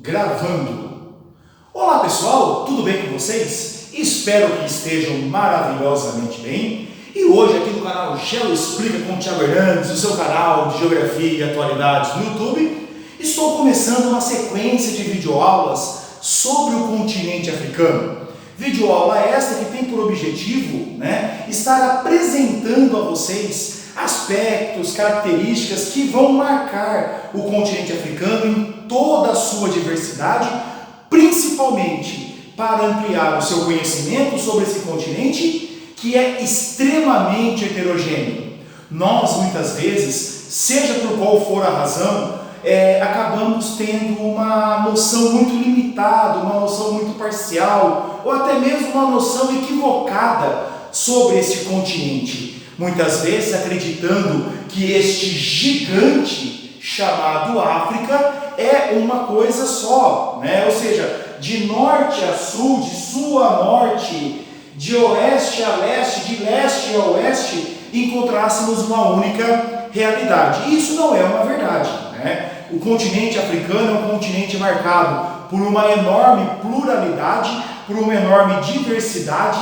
Gravando. Olá pessoal, tudo bem com vocês? Espero que estejam maravilhosamente bem. E hoje aqui no canal Geo Explica com o Thiago Hernandes, o seu canal de Geografia e Atualidades no YouTube, estou começando uma sequência de videoaulas sobre o continente africano. Videoaula esta que tem por objetivo, estar apresentando a vocês aspectos, características que vão marcar o continente africano em toda a sua diversidade, principalmente para ampliar o seu conhecimento sobre esse continente que é extremamente heterogêneo. Nós, muitas vezes, seja por qual for a razão, acabamos tendo uma noção muito limitada, uma noção muito parcial, ou até mesmo uma noção equivocada sobre esse continente. Muitas vezes acreditando que este gigante chamado África é uma coisa só, ou seja, de norte a sul, de sul a norte, de oeste a leste, de leste a oeste, encontrássemos uma única realidade. E isso não é uma verdade. O continente africano é um continente marcado por uma enorme pluralidade, por uma enorme diversidade,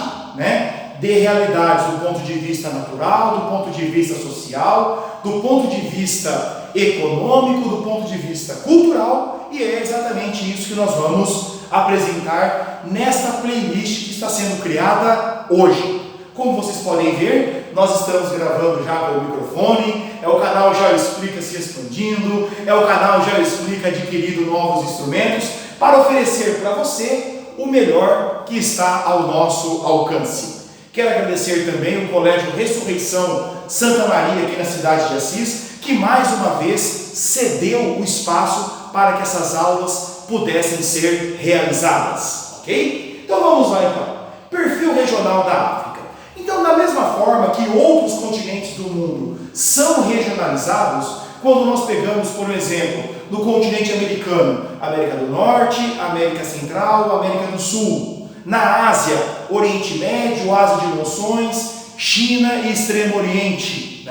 de realidades do ponto de vista natural, do ponto de vista social, do ponto de vista econômico, do ponto de vista cultural, e é exatamente isso que nós vamos apresentar nesta playlist que está sendo criada hoje. Como vocês podem ver, nós estamos gravando já pelo microfone, é o canal Geo Explica se expandindo, é o canal Geo Explica adquirindo novos instrumentos para oferecer para você o melhor que está ao nosso alcance. Quero agradecer também o Colégio Ressurreição Santa Maria aqui na cidade de Assis, que mais uma vez cedeu o espaço para que essas aulas pudessem ser realizadas, ok? Então vamos lá então. Perfil regional da África. Então, da mesma forma que outros continentes do mundo são regionalizados, quando nós pegamos, por exemplo, no continente americano, América do Norte, América Central, América do Sul. Na Ásia, Oriente Médio, Ásia de Monções, China e Extremo Oriente.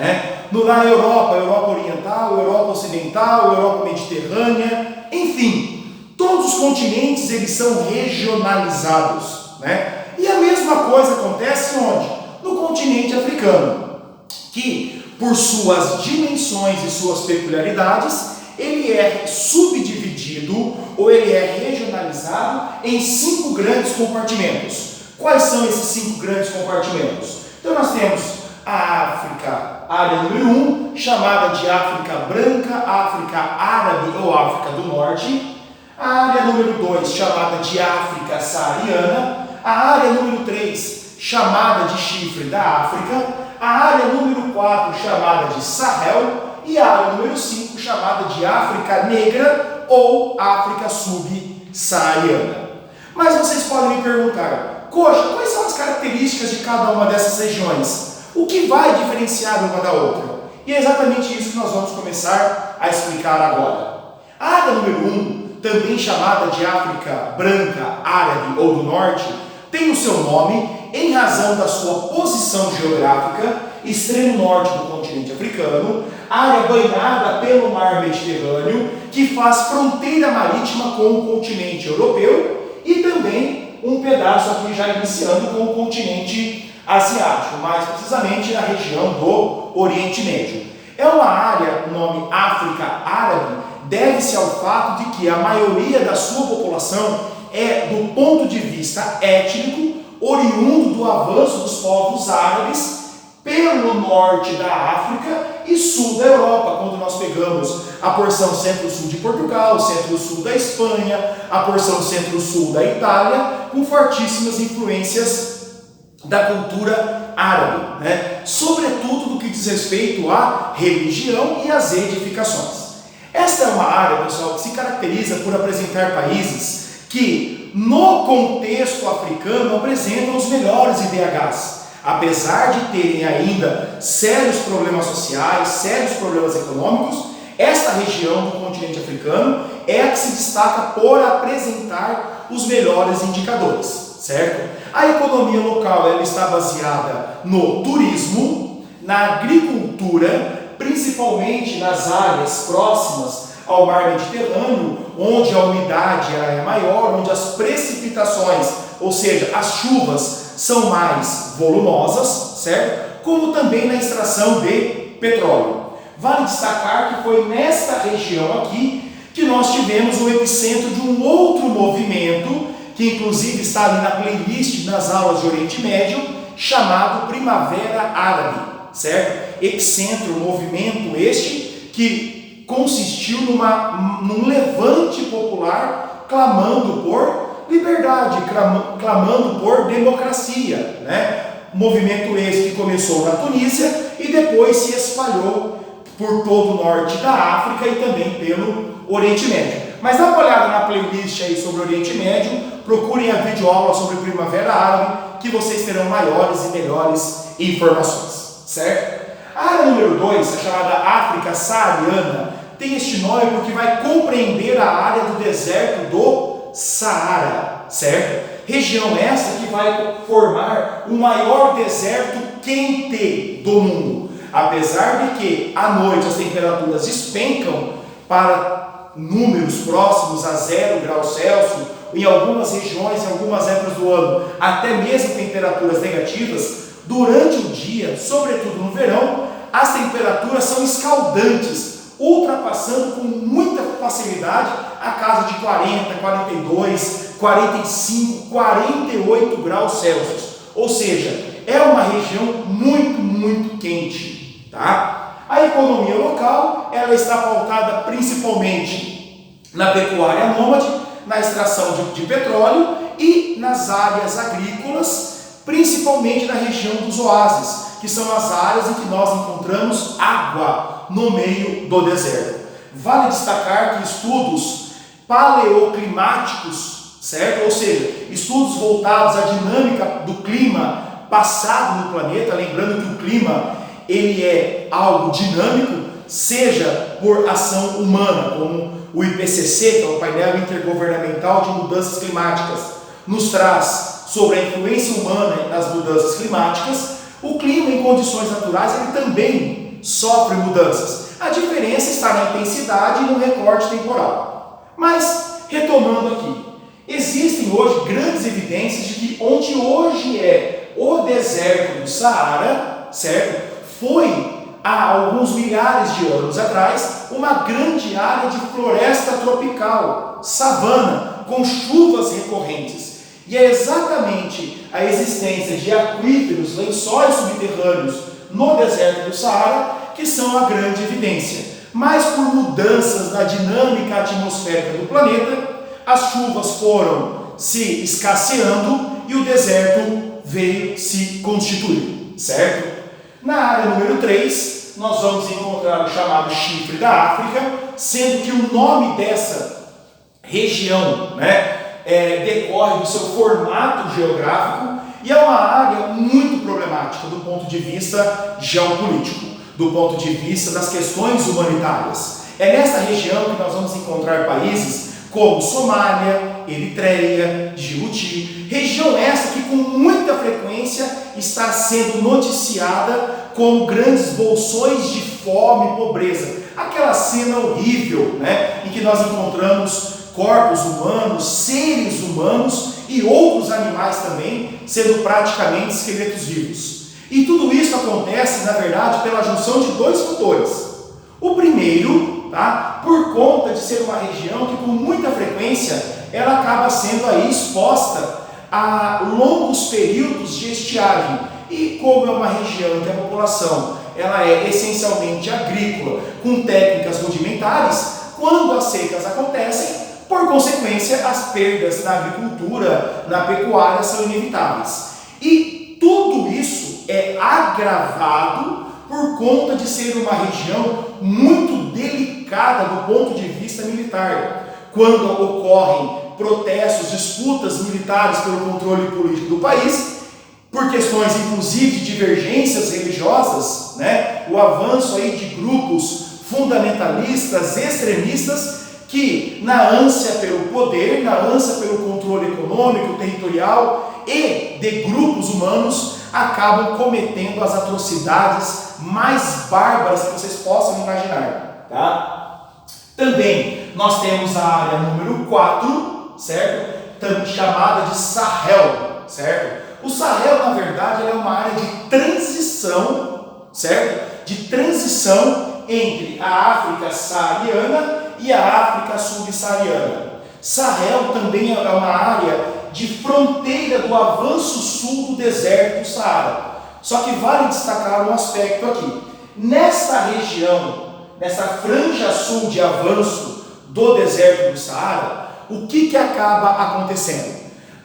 Na Europa, Europa Oriental, Europa Ocidental, Europa Mediterrânea, enfim, todos os continentes eles são regionalizados. E a mesma coisa acontece onde? No continente africano, que por suas dimensões e suas peculiaridades, ele é subdividido ou ele é regionalizado em 5 grandes compartimentos. Quais são esses 5 grandes compartimentos? Então nós temos a África, área número 1, chamada de África Branca, África Árabe ou África do Norte. A área número 2, chamada de África Saariana. A área número 3, chamada de Chifre da África. A área número 4, chamada de Sahel. E a área número 5, chamada de África Negra ou África Subsaariana. Mas vocês podem me perguntar, Coxa, quais são as características de cada uma dessas regiões? O que vai diferenciar uma da outra? E é exatamente isso que nós vamos começar a explicar agora. A área número 1, também chamada de África Branca, Árabe ou do Norte, tem o seu nome em razão da sua posição geográfica, extremo norte do continente africano, área banhada pelo mar Mediterrâneo, que faz fronteira marítima com o continente europeu e também um pedaço aqui já iniciando com o continente asiático, mais precisamente na região do Oriente Médio. É uma área, o nome África Árabe, deve-se ao fato de que a maioria da sua população é, do ponto de vista étnico, oriundo do avanço dos povos árabes pelo norte da África e sul da Europa, quando nós pegamos a porção centro-sul de Portugal, centro-sul da Espanha, a porção centro-sul da Itália, com fortíssimas influências da cultura árabe, sobretudo no que diz respeito à religião e às edificações. Esta é uma área, pessoal, que se caracteriza por apresentar países que, no contexto africano, apresentam os melhores IDHs. Apesar de terem ainda sérios problemas sociais, sérios problemas econômicos, esta região do continente africano é a que se destaca por apresentar os melhores indicadores, certo? A economia local ela está baseada no turismo, na agricultura, principalmente nas áreas próximas ao mar Mediterrâneo, onde a umidade é maior, onde as precipitações, ou seja, as chuvas, são mais volumosas, certo? Como também na extração de petróleo. Vale destacar que foi nesta região aqui que nós tivemos o epicentro de um outro movimento, que inclusive está ali na playlist nas aulas de Oriente Médio, chamado Primavera Árabe, certo? Epicentro, movimento este que consistiu num levante popular clamando por liberdade, clamando por democracia, né? Movimento esse que começou na Tunísia e depois se espalhou por todo o norte da África e também pelo Oriente Médio. Mas dá uma olhada na playlist aí sobre o Oriente Médio, procurem a videoaula sobre Primavera Árabe, que vocês terão maiores e melhores informações, certo? A área número 2, a chamada África Saariana, tem este nome porque vai compreender a área do deserto do Saara, certo? Região essa que vai formar o maior deserto quente do mundo. Apesar de que à noite as temperaturas despencam para números próximos a 0 graus Celsius, em algumas regiões, em algumas épocas do ano, até mesmo temperaturas negativas, durante o dia, sobretudo no verão, as temperaturas são escaldantes, ultrapassando com muita facilidade a casa de 40, 42, 45, 48 graus Celsius. Ou seja, é uma região muito, muito quente, tá? A economia local, ela está pautada principalmente na pecuária nômade, na extração de petróleo e nas áreas agrícolas, principalmente na região dos oásis, que são as áreas em que nós encontramos água no meio do deserto. Vale destacar que estudos paleoclimáticos, certo? Ou seja, estudos voltados à dinâmica do clima passado no planeta, lembrando que o clima ele é algo dinâmico, seja por ação humana, como o IPCC, que é o painel intergovernamental de mudanças climáticas, nos traz sobre a influência humana nas mudanças climáticas. O clima em condições naturais ele também sofre mudanças. A diferença está na intensidade e no recorte temporal. Mas, retomando aqui, existem hoje grandes evidências de que onde hoje é o deserto do Saara, certo? Foi há alguns milhares de anos atrás uma grande área de floresta tropical, savana, com chuvas recorrentes. E é exatamente a existência de aquíferos, lençóis subterrâneos no deserto do Saara que são a grande evidência. Mas por mudanças na dinâmica atmosférica do planeta, as chuvas foram se escasseando e o deserto veio se constituir, certo? Na área número 3, nós vamos encontrar o chamado chifre da África, sendo que o nome dessa região, decorre do seu formato geográfico e é uma área muito problemática do ponto de vista geopolítico, do ponto de vista das questões humanitárias. É nessa região que nós vamos encontrar países como Somália, Eritreia, Djibouti, região essa que com muita frequência está sendo noticiada como grandes bolsões de fome e pobreza. Aquela cena horrível, em que nós encontramos corpos humanos, seres humanos e outros animais também sendo praticamente esqueletos vivos. E tudo isso acontece, na verdade, pela junção de dois fatores. O primeiro, por conta de ser uma região que com muita frequência ela acaba sendo aí exposta a longos períodos de estiagem. E como é uma região em que a população ela é essencialmente agrícola, com técnicas rudimentares, quando as secas acontecem, por consequência, as perdas na agricultura, na pecuária são inevitáveis. E tudo isso é agravado por conta de ser uma região muito delicada do ponto de vista militar. Quando ocorrem protestos, disputas militares pelo controle político do país, por questões inclusive de divergências religiosas, o avanço aí de grupos fundamentalistas, extremistas, que na ânsia pelo poder, na ânsia pelo controle econômico, territorial e de grupos humanos, acabam cometendo as atrocidades mais bárbaras que vocês possam imaginar, Também nós temos a área número 4, certo? Chamada de Sahel, certo? O Sahel, na verdade, é uma área de transição, certo? De transição entre a África saariana e a África subsaariana. Sahel também é uma área de fronteira do avanço sul do deserto do Saara. Só que vale destacar um aspecto aqui. Nesta região, nessa franja sul de avanço do deserto do Saara, o que acaba acontecendo?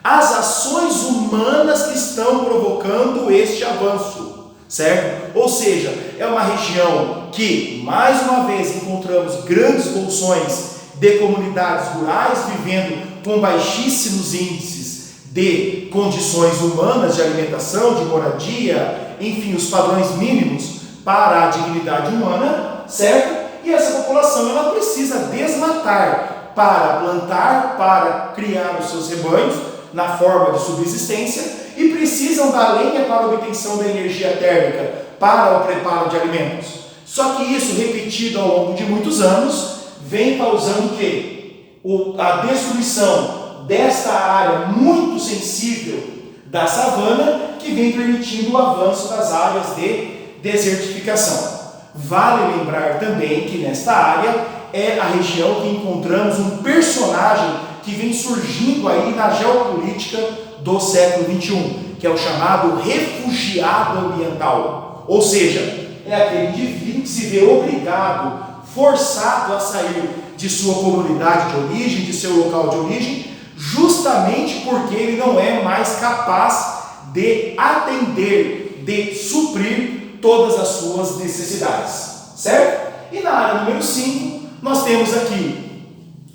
As ações humanas que estão provocando este avanço, certo? Ou seja, é uma região que, mais uma vez, encontramos grandes bolsões de comunidades rurais vivendo com baixíssimos índices de condições humanas de alimentação, de moradia, enfim, os padrões mínimos para a dignidade humana, certo? E essa população ela precisa desmatar para plantar, para criar os seus rebanhos na forma de subsistência e precisam da lenha para a obtenção da energia térmica para o preparo de alimentos. Só que isso, repetido ao longo de muitos anos, vem causando o quê? A destruição desta área muito sensível da savana, que vem permitindo o avanço das áreas de desertificação. Vale lembrar também que nesta área é a região que encontramos um personagem que vem surgindo aí na geopolítica do século XXI, que é o chamado refugiado ambiental. Ou seja, é aquele indivíduo que se vê obrigado, forçado a sair de sua comunidade de origem, de seu local de origem, justamente porque ele não é mais capaz de atender, de suprir todas as suas necessidades, certo? E na área número 5, nós temos aqui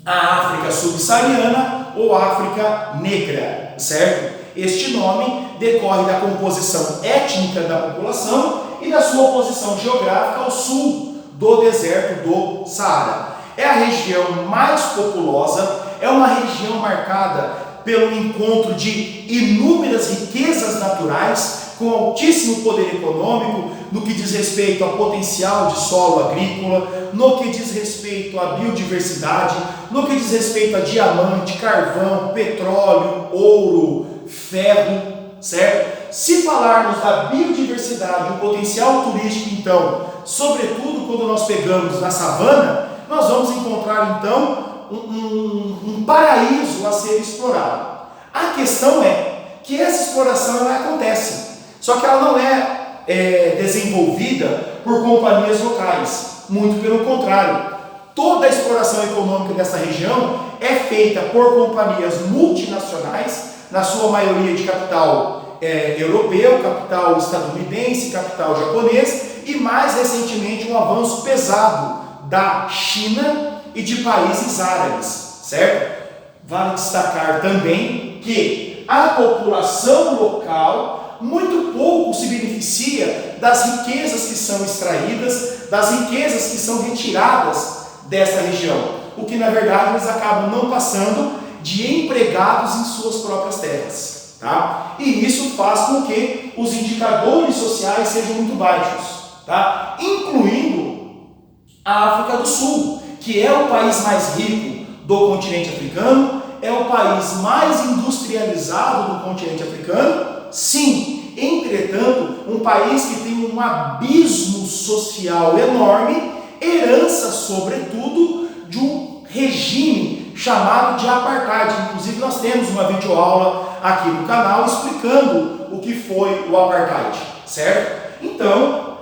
a África subsaariana ou África negra, certo? Este nome decorre da composição étnica da população e da sua posição geográfica ao sul do deserto do Saara. É a região mais populosa, é uma região marcada pelo encontro de inúmeras riquezas naturais, com altíssimo poder econômico, no que diz respeito ao potencial de solo agrícola, no que diz respeito à biodiversidade, no que diz respeito a diamante, carvão, petróleo, ouro, ferro, certo? Se falarmos da biodiversidade, o potencial turístico, então, sobretudo quando nós pegamos na savana, nós vamos encontrar, então, um paraíso a ser explorado. A questão é que essa exploração ela acontece, só que ela não é desenvolvida por companhias locais, muito pelo contrário. Toda a exploração econômica dessa região é feita por companhias multinacionais, na sua maioria de capital europeu, capital estadunidense, capital japonês e mais recentemente um avanço pesado da China e de países árabes, certo? Vale destacar também que a população local muito pouco se beneficia das riquezas que são extraídas, das riquezas que são retiradas desta região, o que na verdade eles acabam não passando de empregados em suas próprias terras, tá? E isso faz com que os indicadores sociais sejam muito baixos, tá? Incluindo a África do Sul, que é o país mais rico do continente africano, é o país mais industrializado do continente africano, sim, entretanto, um país que tem um abismo social enorme, herança, sobretudo, de um regime chamado de apartheid. Inclusive, nós temos uma videoaula aqui no canal explicando o que foi o apartheid, certo? Então,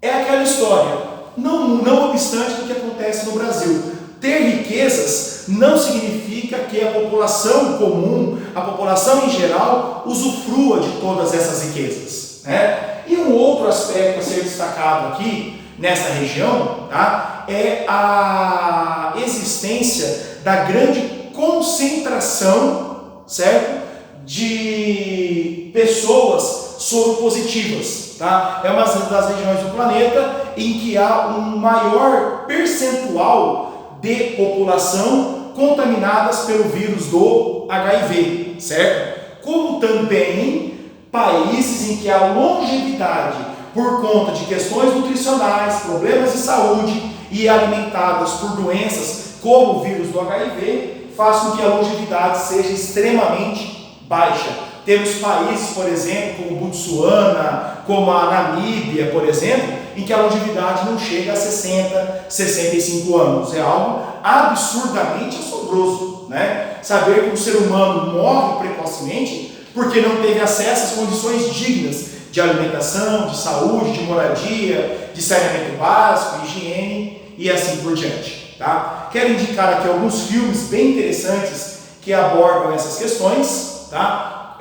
é aquela história, não obstante do que acontece no Brasil. Ter riquezas não significa que a população comum, a população em geral, usufrua de todas essas riquezas, né? E um outro aspecto a ser destacado aqui, nesta região, tá, é a existência da grande concentração, certo, de pessoas soropositivas, tá? É uma das regiões do planeta em que há um maior percentual de população contaminadas pelo vírus do HIV, certo? Como também países em que a longevidade, por conta de questões nutricionais, problemas de saúde e alimentadas por doenças como o vírus do HIV, faz com que a longevidade seja extremamente baixa. Temos países, por exemplo, como Botsuana, como a Namíbia, por exemplo, em que a longevidade não chega a 60, 65 anos. É algo absurdamente assombroso, né? Saber que o ser humano morre precocemente porque não teve acesso às condições dignas de alimentação, de saúde, de moradia, de saneamento básico, higiene e assim por diante. Tá? Quero indicar aqui alguns filmes bem interessantes que abordam essas questões. Tá?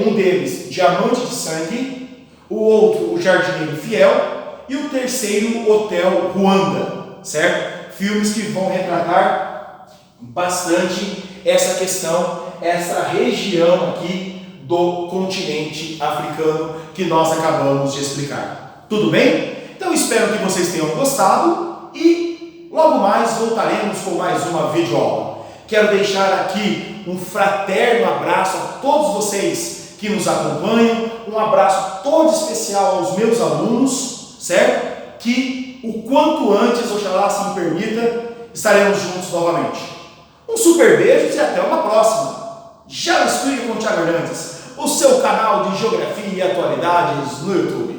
Um deles, Diamante de Sangue, o outro, O Jardineiro Fiel, e o terceiro, Hotel Ruanda. Certo? Filmes que vão retratar bastante essa questão, essa região aqui do continente africano que nós acabamos de explicar. Tudo bem? Então espero que vocês tenham gostado e logo mais voltaremos com mais uma videoaula. Quero deixar aqui um fraterno abraço a todos vocês que nos acompanham, um abraço todo especial aos meus alunos, certo? Que o quanto antes, oxalá assim permita, estaremos juntos novamente. Um super beijo e até uma próxima. Já Explica com Thiago Hernandes, o seu canal de Geografia e Atualidades no YouTube.